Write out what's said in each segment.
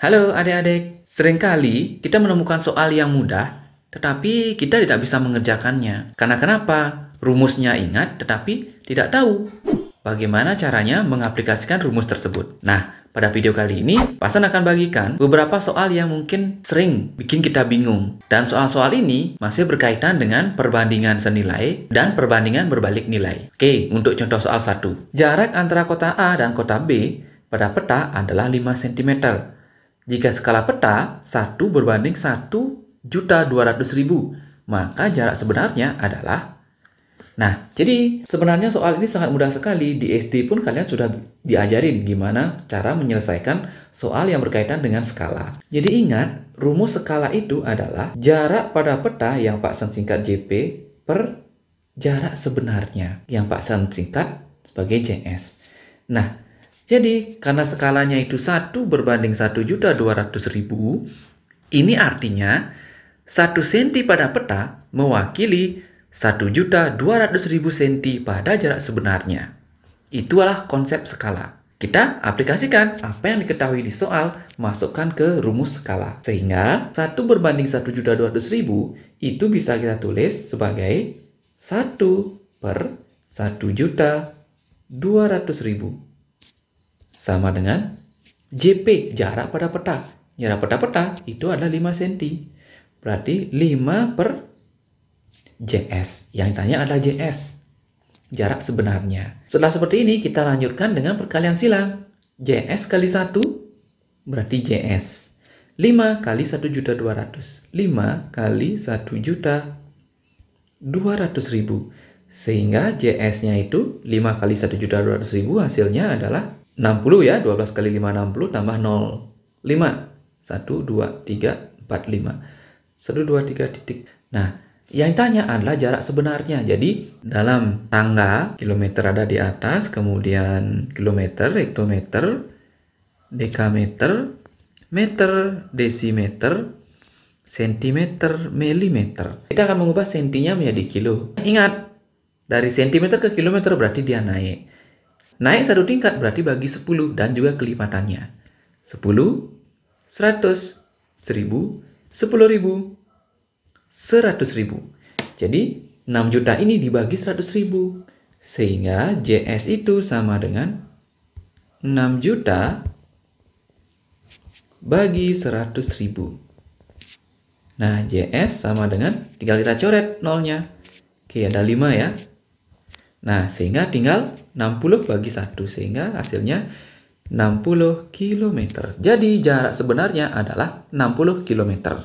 Halo adik-adik, seringkali kita menemukan soal yang mudah, tetapi kita tidak bisa mengerjakannya. Karena kenapa? Rumusnya ingat, tetapi tidak tahu bagaimana caranya mengaplikasikan rumus tersebut. Nah, pada video kali ini, Pak Hasan akan bagikan beberapa soal yang mungkin sering bikin kita bingung. Dan soal-soal ini masih berkaitan dengan perbandingan senilai dan perbandingan berbalik nilai. Oke, untuk contoh soal 1. Jarak antara kota A dan kota B pada peta adalah 5 cm. Jika skala peta 1 berbanding 1.200.000, maka jarak sebenarnya adalah... Nah, jadi sebenarnya soal ini sangat mudah sekali. Di SD pun kalian sudah diajarin gimana cara menyelesaikan soal yang berkaitan dengan skala. Jadi ingat, rumus skala itu adalah jarak pada peta yang Pak Hasan singkat JP per jarak sebenarnya yang Pak Hasan singkat sebagai JS. Nah, jadi, karena skalanya itu 1 berbanding 1.200.000, ini artinya 1 cm pada peta mewakili 1.200.000 cm pada jarak sebenarnya. Itulah konsep skala. Kita aplikasikan apa yang diketahui di soal, masukkan ke rumus skala. Sehingga 1 berbanding 1.200.000 itu bisa kita tulis sebagai 1 per 1.200.000. Sama dengan JP, jarak pada peta. Jarak pada peta itu adalah 5 cm. Berarti 5 per JS. Yang ditanya adalah JS, jarak sebenarnya. Setelah seperti ini, kita lanjutkan dengan perkalian silang. JS kali 1 berarti JS. 5 kali 1.200.000. 5 kali 1.200.000. Sehingga JS-nya itu 5 kali 1.200.000 hasilnya adalah 60 ya, 12 kali 5 60 tambah 0 5 1 2 3 4 5 1 2 3 titik. Nah, yang ditanya adalah jarak sebenarnya. Jadi dalam tangga kilometer ada di atas, kemudian kilometer, hektometer, dekameter, meter, desimeter, sentimeter, milimeter. Kita akan mengubah sentinya menjadi kilo. Ingat, dari sentimeter ke kilometer berarti dia naik. Naik 1 tingkat berarti bagi 10 dan juga kelipatannya. 10, 100, 1000, 10.000, 100.000. Jadi 6 juta ini dibagi 100.000. Sehingga JS itu sama dengan 6 juta bagi 100.000. Nah, JS sama dengan, tinggal kita coret nolnya. Oke, ada 5 ya. Nah, sehingga tinggal 60 bagi 1, sehingga hasilnya 60 km. Jadi jarak sebenarnya adalah 60 km.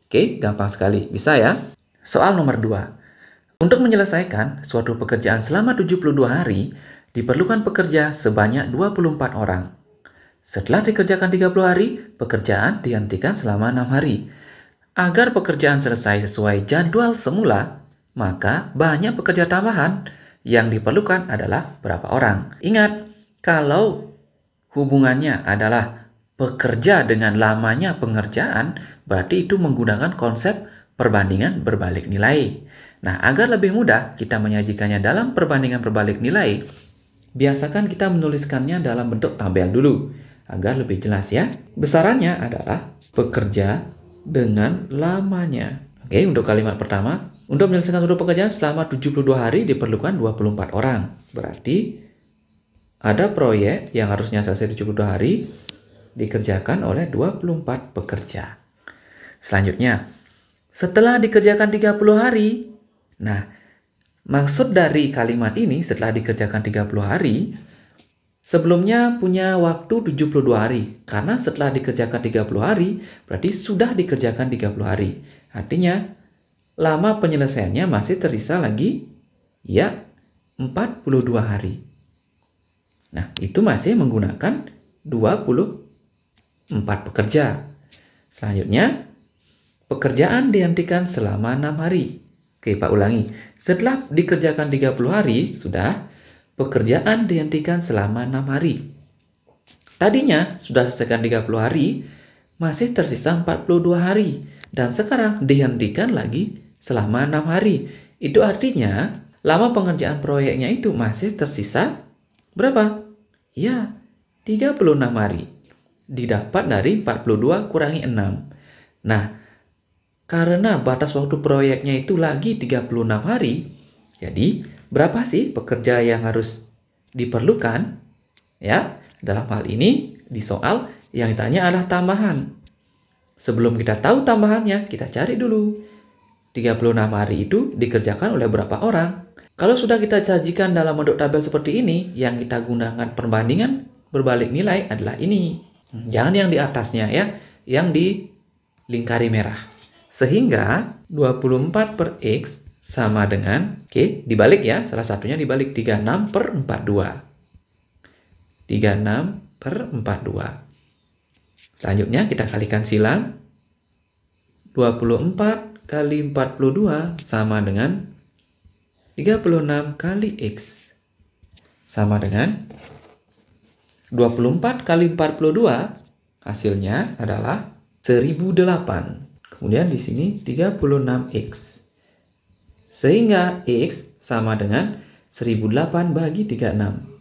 Oke, gampang sekali. Bisa ya? Soal nomor 2. Untuk menyelesaikan suatu pekerjaan selama 72 hari, diperlukan pekerja sebanyak 24 orang. Setelah dikerjakan 30 hari, pekerjaan dihentikan selama 6 hari. Agar pekerjaan selesai sesuai jadwal semula, maka banyak pekerja tambahan yang diperlukan adalah berapa orang? Ingat, kalau hubungannya adalah pekerja dengan lamanya pengerjaan, berarti itu menggunakan konsep perbandingan berbalik nilai. Nah, agar lebih mudah kita menyajikannya dalam perbandingan berbalik nilai, biasakan kita menuliskannya dalam bentuk tabel dulu, agar lebih jelas ya. Besarannya adalah pekerja dengan lamanya. Oke, untuk kalimat pertama, untuk menyelesaikan suatu pekerjaan selama 72 hari diperlukan 24 orang. Berarti ada proyek yang harusnya selesai 72 hari dikerjakan oleh 24 pekerja. Selanjutnya, setelah dikerjakan 30 hari. Nah, maksud dari kalimat ini setelah dikerjakan 30 hari, sebelumnya punya waktu 72 hari. Karena setelah dikerjakan 30 hari, berarti sudah dikerjakan 30 hari. Artinya, lama penyelesaiannya masih tersisa lagi, ya, 42 hari. Nah, itu masih menggunakan 24 pekerja. Selanjutnya, pekerjaan dihentikan selama 6 hari. Oke, Pak ulangi. Setelah dikerjakan 30 hari, sudah, pekerjaan dihentikan selama 6 hari. Tadinya sudah selesaikan 30 hari, masih tersisa 42 hari. Dan sekarang dihentikan lagi selama 6 hari. Itu artinya lama pengerjaan proyeknya itu masih tersisa berapa? Ya, 36 hari. didapat dari 42 kurangi 6. Nah, karena batas waktu proyeknya itu lagi 36 hari, jadi berapa sih pekerja yang harus diperlukan? Ya, dalam hal ini di soal yang ditanya adalah tambahan. Sebelum kita tahu tambahannya, kita cari dulu. 36 hari itu dikerjakan oleh berapa orang? Kalau sudah kita sajikan dalam bentuk tabel seperti ini, yang kita gunakan perbandingan berbalik nilai adalah ini. Jangan yang di atasnya ya, yang dilingkari merah. Sehingga 24 per X sama dengan, oke, dibalik ya, salah satunya dibalik 36 per 42. 36 per 42. Selanjutnya kita kalikan silang. 24 kali 42 sama dengan 36 kali X. Sama dengan 24 kali 42 hasilnya adalah 1008. Kemudian di sini 36X. Sehingga X sama dengan 1008 bagi 36.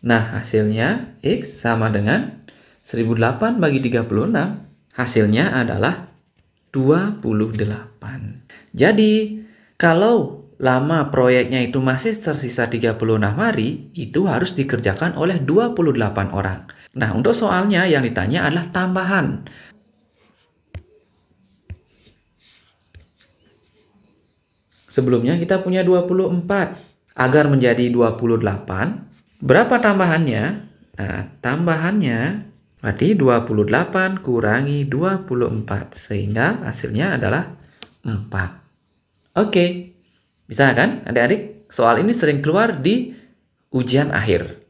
Nah, hasilnya X sama dengan 1008 bagi 36. Hasilnya adalah 28. Jadi, kalau lama proyeknya itu masih tersisa 36 hari, itu harus dikerjakan oleh 28 orang. Nah, untuk soalnya yang ditanya adalah tambahan. Sebelumnya kita punya 24. Agar menjadi 28, berapa tambahannya? Nah, tambahannya berarti 28 kurangi 24. Sehingga hasilnya adalah 4. Oke. Bisa kan adik-adik? Soal ini sering keluar di ujian akhir.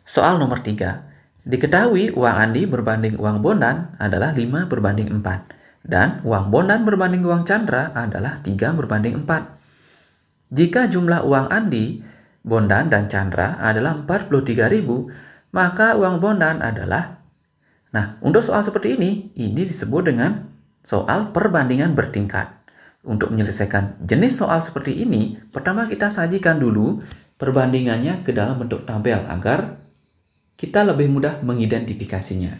Soal nomor 3. Diketahui uang Andi berbanding uang Bondan adalah 5 berbanding 4. Dan uang Bondan berbanding uang Chandra adalah 3 berbanding 4. Jika jumlah uang Andi, Bondan, dan Chandra adalah 43.000, maka uang Bondan adalah... Nah, untuk soal seperti ini disebut dengan soal perbandingan bertingkat. Untuk menyelesaikan jenis soal seperti ini, pertama kita sajikan dulu perbandingannya ke dalam bentuk tabel agar kita lebih mudah mengidentifikasinya.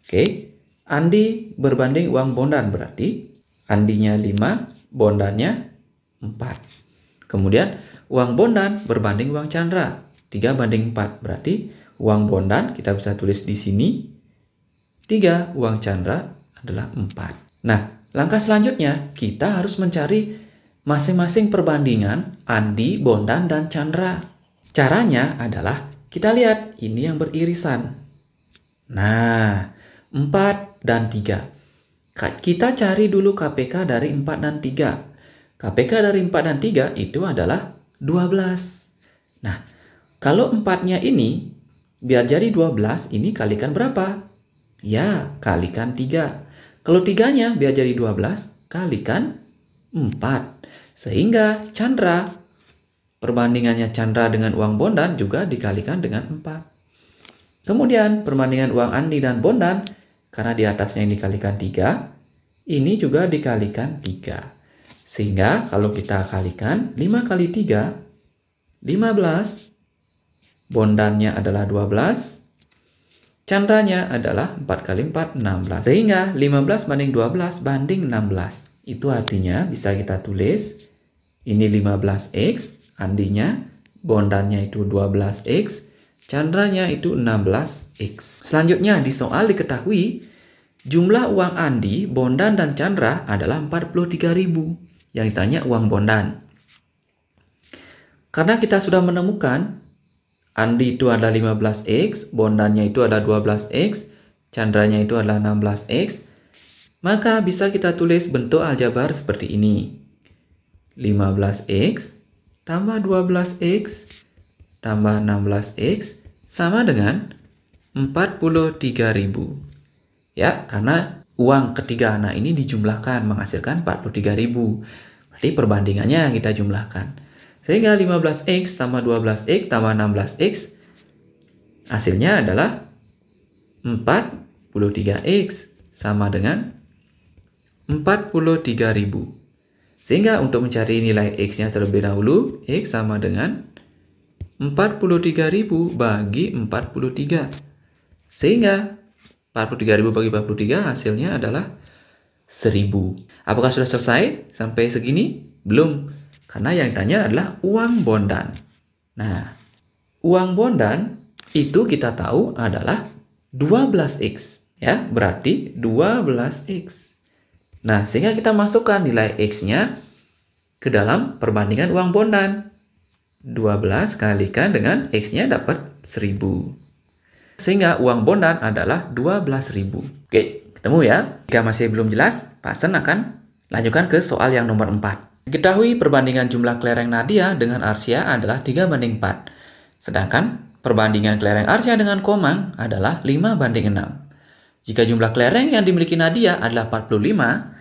Oke, Andi berbanding uang Bondan berarti Andinya 5, Bondannya 4. Kemudian uang Bondan berbanding uang Chandra 3 banding 4. Berarti uang Bondan kita bisa tulis di sini 3, uang Chandra adalah 4. Nah, langkah selanjutnya kita harus mencari masing-masing perbandingan Andi, Bondan, dan Chandra. Caranya adalah kita lihat ini yang beririsan. Nah, 4 dan 3. Kita cari dulu KPK dari 4 dan 3. KPK dari 4 dan 3 itu adalah 12. Nah, kalau 4-nya ini biar jadi 12, ini kalikan berapa? Ya, kalikan 3. Kalau 3-nya biar jadi 12, kalikan 4. Sehingga Chandra, perbandingannya Chandra dengan uang Bondan juga dikalikan dengan 4. Kemudian perbandingan uang Andi dan Bondan, karena di atasnya ini dikalikan 3, ini juga dikalikan 3. Sehingga kalau kita kalikan 5 kali 3, 15. Bondannya adalah 12. Chandranya adalah 4 kali 4, 16. Sehingga 15 banding 12 banding 16. Itu artinya bisa kita tulis ini 15X, Andinya, Bondannya itu 12X, Chandranya itu 16X. Selanjutnya di soal diketahui jumlah uang Andi, Bondan, dan Chandra adalah 43.000. Yang ditanya uang Bondan. Karena kita sudah menemukan Andi itu adalah 15X, Bondannya itu adalah 12X, Chandranya itu adalah 16X, maka bisa kita tulis bentuk aljabar seperti ini. 15X tambah 12X tambah 16X sama dengan 43.000. Ya, karena uang ketiga anak ini dijumlahkan menghasilkan 43.000. Berarti perbandingannya kita jumlahkan. Sehingga 15X tambah 12X tambah 16X hasilnya adalah 43X sama dengan 43.000. Sehingga untuk mencari nilai X-nya terlebih dahulu, X sama dengan 43.000 bagi 43. Sehingga 43.000 bagi 43 hasilnya adalah 1.000. Apakah sudah selesai sampai segini? Belum. Karena yang ditanya adalah uang bondan. Nah, uang bondan itu kita tahu adalah 12x. Ya, berarti 12x. Nah, sehingga kita masukkan nilai x-nya ke dalam perbandingan uang bondan. 12 kalikan dengan x-nya dapat 1.000. Sehingga uang bondan adalah 12.000. Oke, ketemu ya? Jika masih belum jelas, Pak Sen akan lanjutkan ke soal yang nomor 4. Diketahui perbandingan jumlah kelereng Nadia dengan Arsya adalah 3:4. Sedangkan perbandingan kelereng Arsya dengan Komang adalah 5:6. Jika jumlah kelereng yang dimiliki Nadia adalah 45,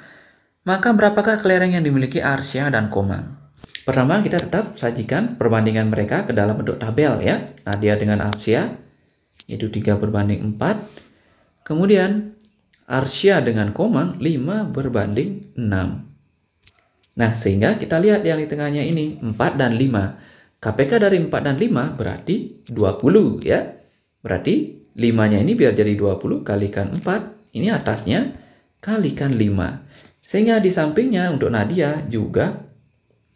maka berapakah kelereng yang dimiliki Arsya dan Komang? Pertama, kita tetap sajikan perbandingan mereka ke dalam bentuk tabel ya. Nadia dengan Arsya itu 3:4. Kemudian Arsya dengan Komang 5:6. Nah, sehingga kita lihat yang di tengahnya ini 4 dan 5. KPK dari 4 dan 5 berarti 20 ya. Berarti 5-nya ini biar jadi 20 kalikan 4. Ini atasnya kalikan 5. Sehingga di sampingnya untuk Nadia juga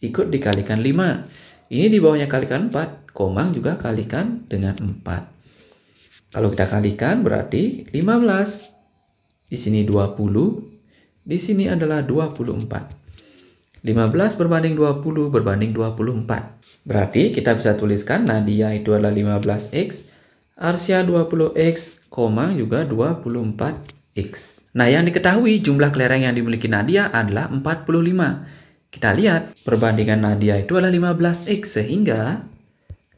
ikut dikalikan 5. Ini di bawahnya kalikan 4. Komang juga kalikan dengan 4. Kalau kita kalikan berarti 15. Di sini 20. Di sini adalah 24. 15 berbanding 20 berbanding 24. Berarti kita bisa tuliskan Nadia itu adalah 15x, Arsya 20x, Komang juga 24x. Nah, yang diketahui jumlah kelereng yang dimiliki Nadia adalah 45. Kita lihat perbandingan Nadia itu adalah 15x, sehingga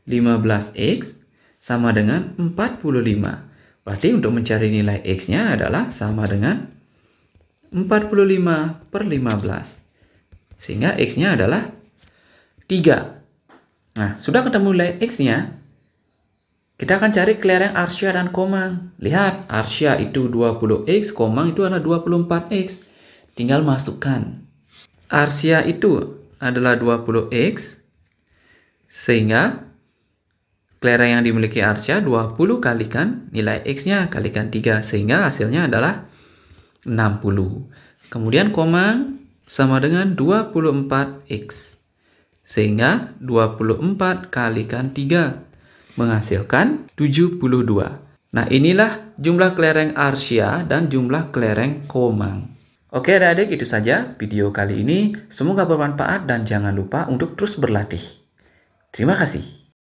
15x sama dengan 45. Berarti untuk mencari nilai x-nya adalah sama dengan 45/15. Sehingga x-nya adalah 3. Nah, sudah ketemu nilai x-nya, kita akan cari kelereng Arsya dan Komang. Lihat, Arsya itu 20x, Komang itu adalah 24x. Tinggal masukkan. Arsya itu adalah 20x, sehingga kelereng yang dimiliki Arsya 20 kalikan nilai x-nya kalikan 3, sehingga hasilnya adalah 60. Kemudian Komang sama dengan 24x. Sehingga 24 kalikan 3 menghasilkan 72. Nah, inilah jumlah kelereng Arsya dan jumlah kelereng Komang. Oke adik-adik, itu saja video kali ini. Semoga bermanfaat dan jangan lupa untuk terus berlatih. Terima kasih.